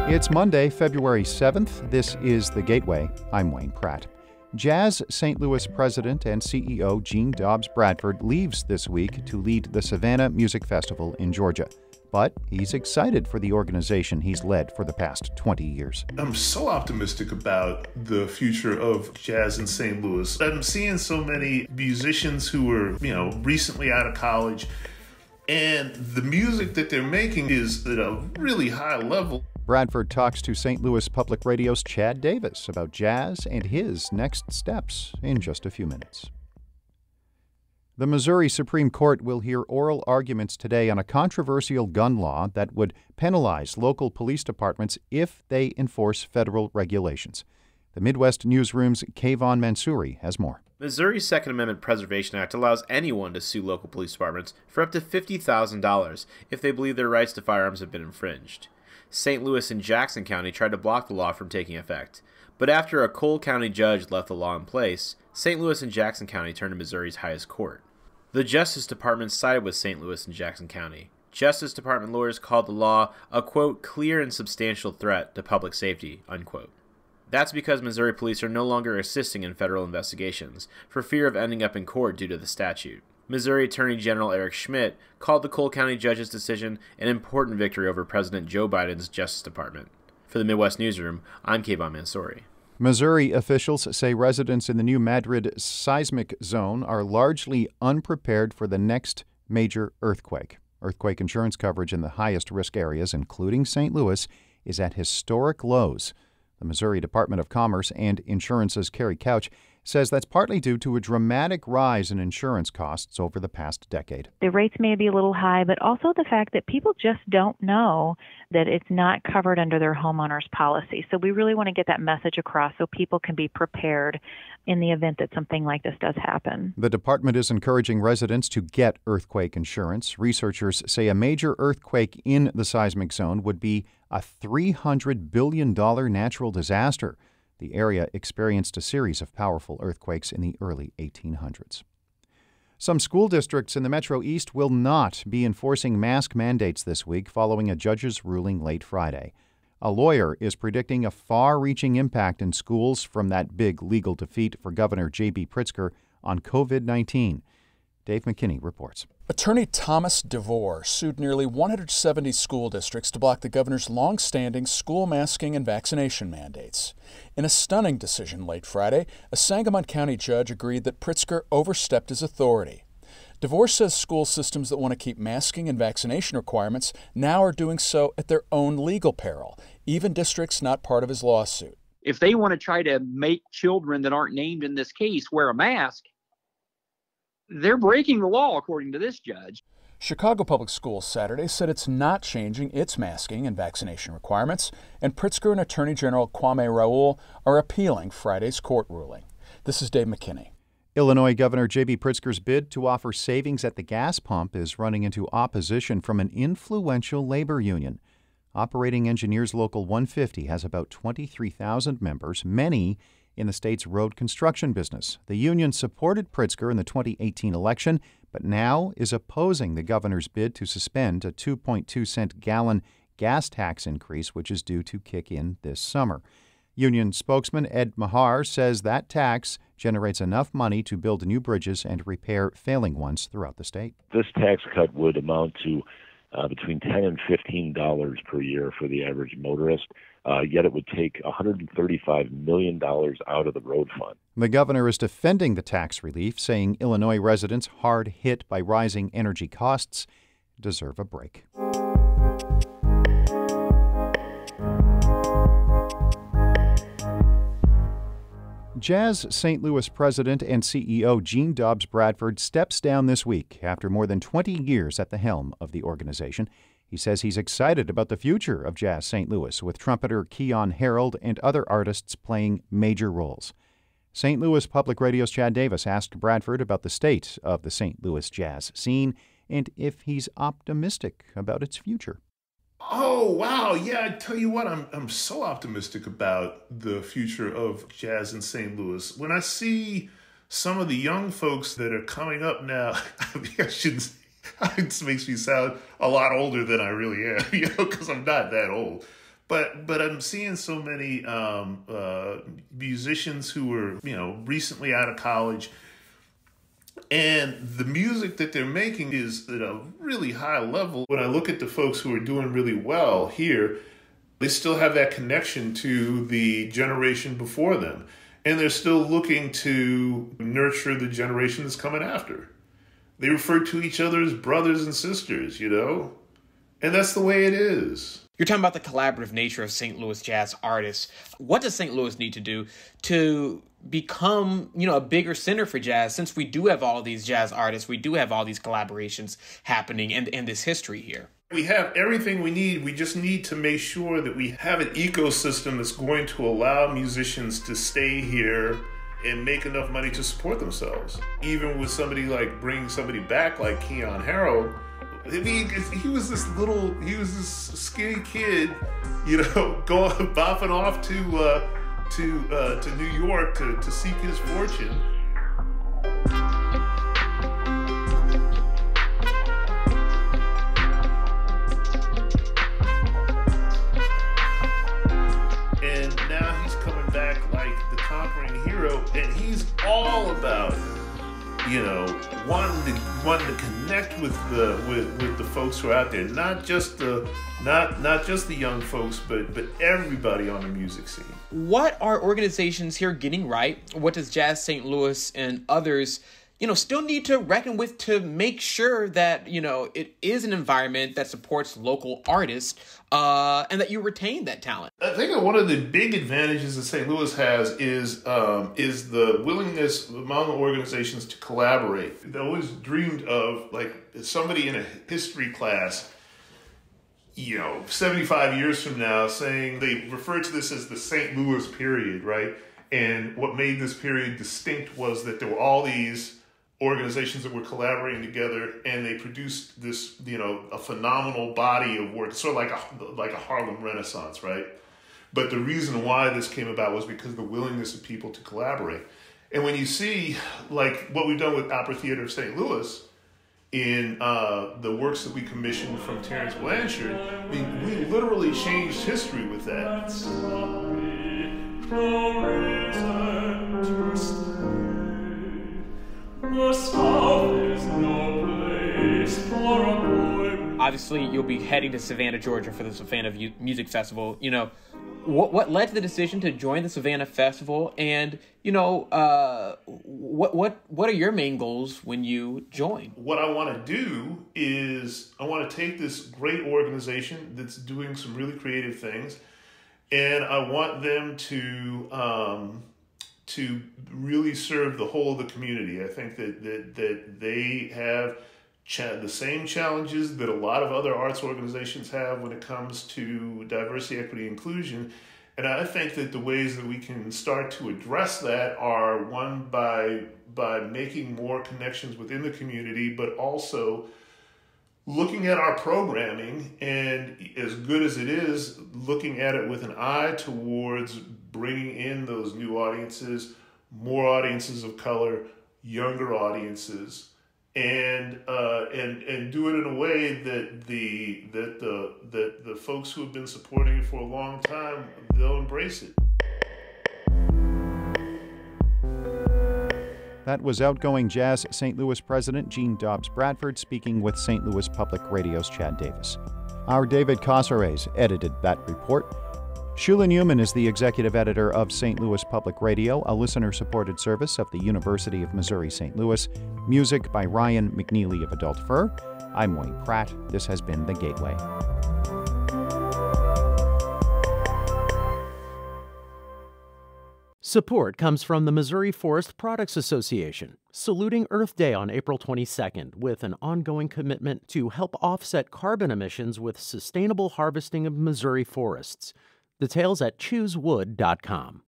It's Monday, February 7th. This is The Gateway. I'm Wayne Pratt. Jazz St. Louis president and CEO Dobbs Bradford leaves this week to lead the Savannah Music Festival in Georgia. But he's excited for the organization he's led for the past 20 years. I'm so optimistic about the future of jazz in St. Louis. I'm seeing so many musicians who are, recently out of college, and the music that they're making is at a really high level. Bradford talks to St. Louis Public Radio's Chad Davis about jazz and his next steps in just a few minutes. The Missouri Supreme Court will hear oral arguments today on a controversial gun law that would penalize local police departments if they enforce federal regulations. The Midwest Newsroom's Kayvon Mansouri has more. Missouri's Second Amendment Preservation Act allows anyone to sue local police departments for up to $50,000 if they believe their rights to firearms have been infringed. St. Louis and Jackson County tried to block the law from taking effect, but after a Cole County judge left the law in place, St. Louis and Jackson County turned to Missouri's highest court. The Justice Department sided with St. Louis and Jackson County. Justice Department lawyers called the law a, quote, clear and substantial threat to public safety, unquote. That's because Missouri police are no longer assisting in federal investigations, for fear of ending up in court due to the statute. Missouri Attorney General Eric Schmidt called the Cole County judge's decision an important victory over President Joe Biden's Justice Department. For the Midwest Newsroom, I'm Kayvon Mansouri. Missouri officials say residents in the new Madrid seismic zone are largely unprepared for the next major earthquake. Earthquake insurance coverage in the highest risk areas, including St. Louis, is at historic lows. The Missouri Department of Commerce and Insurance's Carrie Couch says that's partly due to a dramatic rise in insurance costs over the past decade. The rates may be a little high, but also the fact that people just don't know that it's not covered under their homeowner's policy. So we really want to get that message across so people can be prepared in the event that something like this does happen. The department is encouraging residents to get earthquake insurance. Researchers say a major earthquake in the seismic zone would be a $300 billion natural disaster. The area experienced a series of powerful earthquakes in the early 1800s. Some school districts in the Metro East will not be enforcing mask mandates this week following a judge's ruling late Friday. A lawyer is predicting a far-reaching impact in schools from that big legal defeat for Governor J.B. Pritzker on COVID-19. Dave McKinney reports. Attorney Thomas DeVore sued nearly 170 school districts to block the governor's long-standing school masking and vaccination mandates. In a stunning decision late Friday, a Sangamon County judge agreed that Pritzker overstepped his authority. DeVore says school systems that want to keep masking and vaccination requirements now are doing so at their own legal peril, even districts not part of his lawsuit. If they want to try to make children that aren't named in this case wear a mask, they're breaking the law, according to this judge. Chicago Public Schools Saturday said it's not changing its masking and vaccination requirements, and Pritzker and Attorney General Kwame Raoul are appealing Friday's court ruling. This is Dave McKinney. Illinois Governor J.B. Pritzker's bid to offer savings at the gas pump is running into opposition from an influential labor union. Operating Engineers Local 150 has about 23,000 members, many in the state's road construction business. The union supported Pritzker in the 2018 election, but now is opposing the governor's bid to suspend a 2.2-cent gallon gas tax increase, which is due to kick in this summer. Union spokesman Ed Mahar says that tax generates enough money to build new bridges and repair failing ones throughout the state. This tax cut would amount to between $10 and $15 per year for the average motorist, yet it would take $135 million out of the road fund. The governor is defending the tax relief, saying Illinois residents hard hit by rising energy costs deserve a break. Jazz St. Louis president and CEO Dobbs Bradford steps down this week after more than 20 years at the helm of the organization. He says he's excited about the future of Jazz St. Louis, with trumpeter Keon Harold and other artists playing major roles. St. Louis Public Radio's Chad Davis asked Bradford about the state of the St. Louis jazz scene and if he's optimistic about its future. Oh, wow. Yeah, I tell you what, I'm so optimistic about the future of jazz in St. Louis. When I see some of the young folks that are coming up now, I shouldn't say, it makes me sound a lot older than I really am, because I'm not that old. But I'm seeing so many musicians who are, recently out of college, and the music that they're making is at a really high level. When I look at the folks who are doing really well here, they still have that connection to the generation before them. And they're still looking to nurture the generation that's coming after. They refer to each other as brothers and sisters, And that's the way it is. You're talking about the collaborative nature of St. Louis jazz artists. What does St. Louis need to do to become, a bigger center for jazz, since we do have all these jazz artists, we do have all these collaborations happening and this history here? We have everything we need. We just need to make sure that we have an ecosystem that's going to allow musicians to stay here and make enough money to support themselves. Even with somebody like bringing somebody back like Keyon Harrold, I mean, he was this skinny kid, going bopping off to New York to seek his fortune. And now he's coming back like the conquering hero, and he's all about, wanting to connect with the folks who are out there, not just the young folks, but everybody on the music scene. What are organizations here getting right? What does Jazz St. Louis and others, still need to reckon with to make sure that, it is an environment that supports local artists and that you retain that talent? I think that one of the big advantages that St. Louis has is the willingness among organizations to collaborate. I always dreamed of like somebody in a history class, 75 years from now, saying they refer to this as the St. Louis period, right? And what made this period distinct was that there were all these organizations that were collaborating together, and they produced this, a phenomenal body of work, sort of like a Harlem Renaissance, right? But the reason why this came about was because of the willingness of people to collaborate. And when you see like what we've done with Opera Theater of St. Louis in the works that we commissioned from Terence Blanchard, I mean, we literally changed history with that. Obviously, you'll be heading to Savannah, Georgia for the Savannah Music Festival. What led to the decision to join the Savannah Festival, and what are your main goals when you join? What I want to do is I want to take this great organization that's doing some really creative things, and I want them to really serve the whole of the community. I think that they have the same challenges that a lot of other arts organizations have when it comes to diversity, equity, inclusion. And I think that the ways that we can start to address that are, one, by making more connections within the community, but also looking at our programming, and as good as it is, looking at it with an eye towards bringing in those new audiences, more audiences of color, younger audiences, and do it in a way that the folks who have been supporting it for a long time, they'll embrace it. That was Outgoing Jazz St. Louis President Gene Dobbs Bradford speaking with St. Louis Public Radio's Chad Davis. Our David Casares edited that report. Shula Newman is the executive editor of St. Louis Public Radio, a listener-supported service of the University of Missouri St. Louis. Music by Ryan McNeely of Adult Fur. I'm Wayne Pratt. This has been The Gateway. Support comes from the Missouri Forest Products Association, saluting Earth Day on April 22nd with an ongoing commitment to help offset carbon emissions with sustainable harvesting of Missouri forests. Details at choosewood.com.